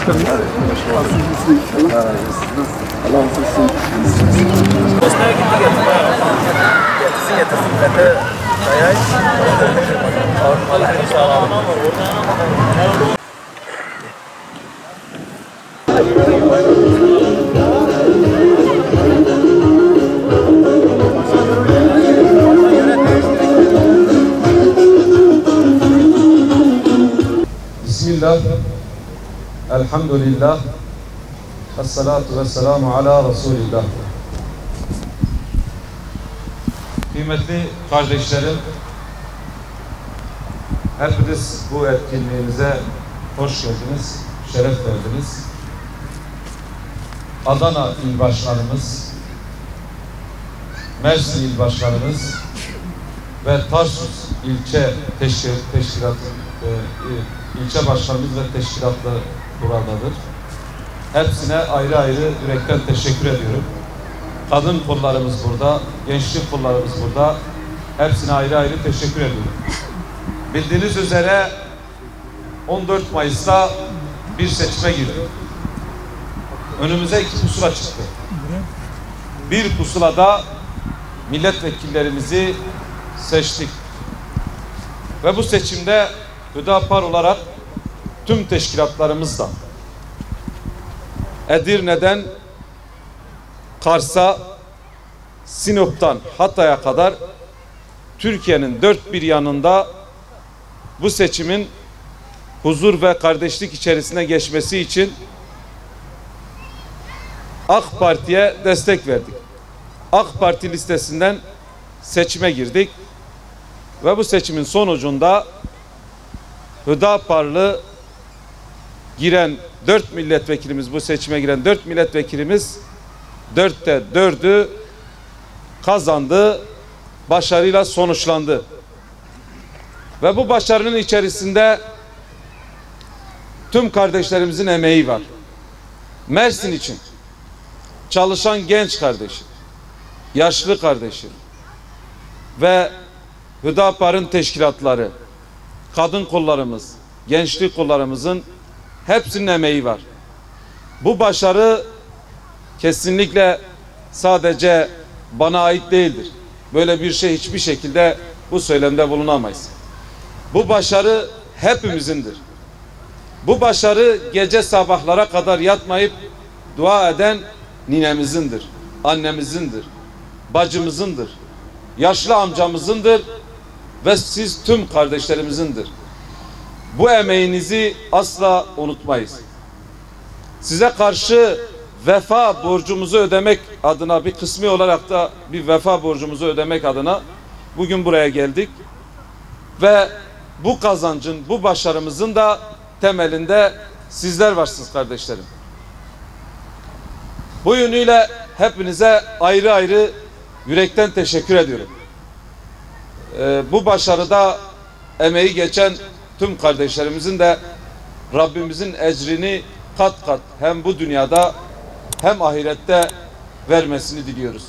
başkanım. Allah razı olsun. Bosna'ya gitti getirsin getirsin. Kete kayay. Allah inşallah. Bismillah, elhamdülillah, esselatu vesselamu ala Resulillah. Kıymetli kardeşlerim, hepiniz bu etkinliğimize hoş geldiniz, şeref verdiniz. Adana il başkanımız, Mersin il başkanımız ve Tarsus ilçe teşkilatı ilçe başkanımız ve teşkilatlı buradadır. Hepsine ayrı ayrı yürekten teşekkür ediyorum. Kadın kollarımız burada, gençlik kollarımız burada. Hepsine ayrı ayrı teşekkür ediyorum. Bildiğiniz üzere 14 Mayıs'ta bir seçime girdik. Önümüze 2 pusula çıktı. Bir pusulada milletvekillerimizi seçtik. Ve bu seçimde Hüdapar olarak tüm teşkilatlarımızla Edirne'den Kars'a, Sinop'tan Hatay'a kadar Türkiye'nin dört bir yanında bu seçimin huzur ve kardeşlik içerisine geçmesi için AK Parti'ye destek verdik. AK Parti listesinden seçime girdik ve bu seçimin sonucunda Hüdaparlı giren 4 milletvekilimiz, bu seçime giren 4 milletvekilimiz 4'te 4'ü kazandı, başarıyla sonuçlandı. Ve bu başarının içerisinde tüm kardeşlerimizin emeği var. Mersin için çalışan genç kardeşim, yaşlı kardeşim ve Hüdapar'ın teşkilatları, kadın kollarımız, gençlik kollarımızın hepsinin emeği var. Bu başarı kesinlikle sadece bana ait değildir. Böyle bir şey hiçbir şekilde bu söylemde bulunamayız. Bu başarı hepimizindir. Bu başarı gece sabahlara kadar yatmayıp dua eden ninemizindir, annemizindir, bacımızındır, yaşlı amcamızındır ve siz tüm kardeşlerimizindir. Bu emeğinizi asla unutmayız. Size karşı vefa borcumuzu ödemek adına, bir kısmi olarak da bir vefa borcumuzu ödemek adına bugün buraya geldik. Ve bu kazancın, bu başarımızın da temelinde sizler varsınız kardeşlerim. Bu yönüyle hepinize ayrı ayrı yürekten teşekkür ediyorum. Bu başarıda emeği geçen tüm kardeşlerimizin de Rabbimizin ecrini kat kat hem bu dünyada hem ahirette vermesini diliyoruz.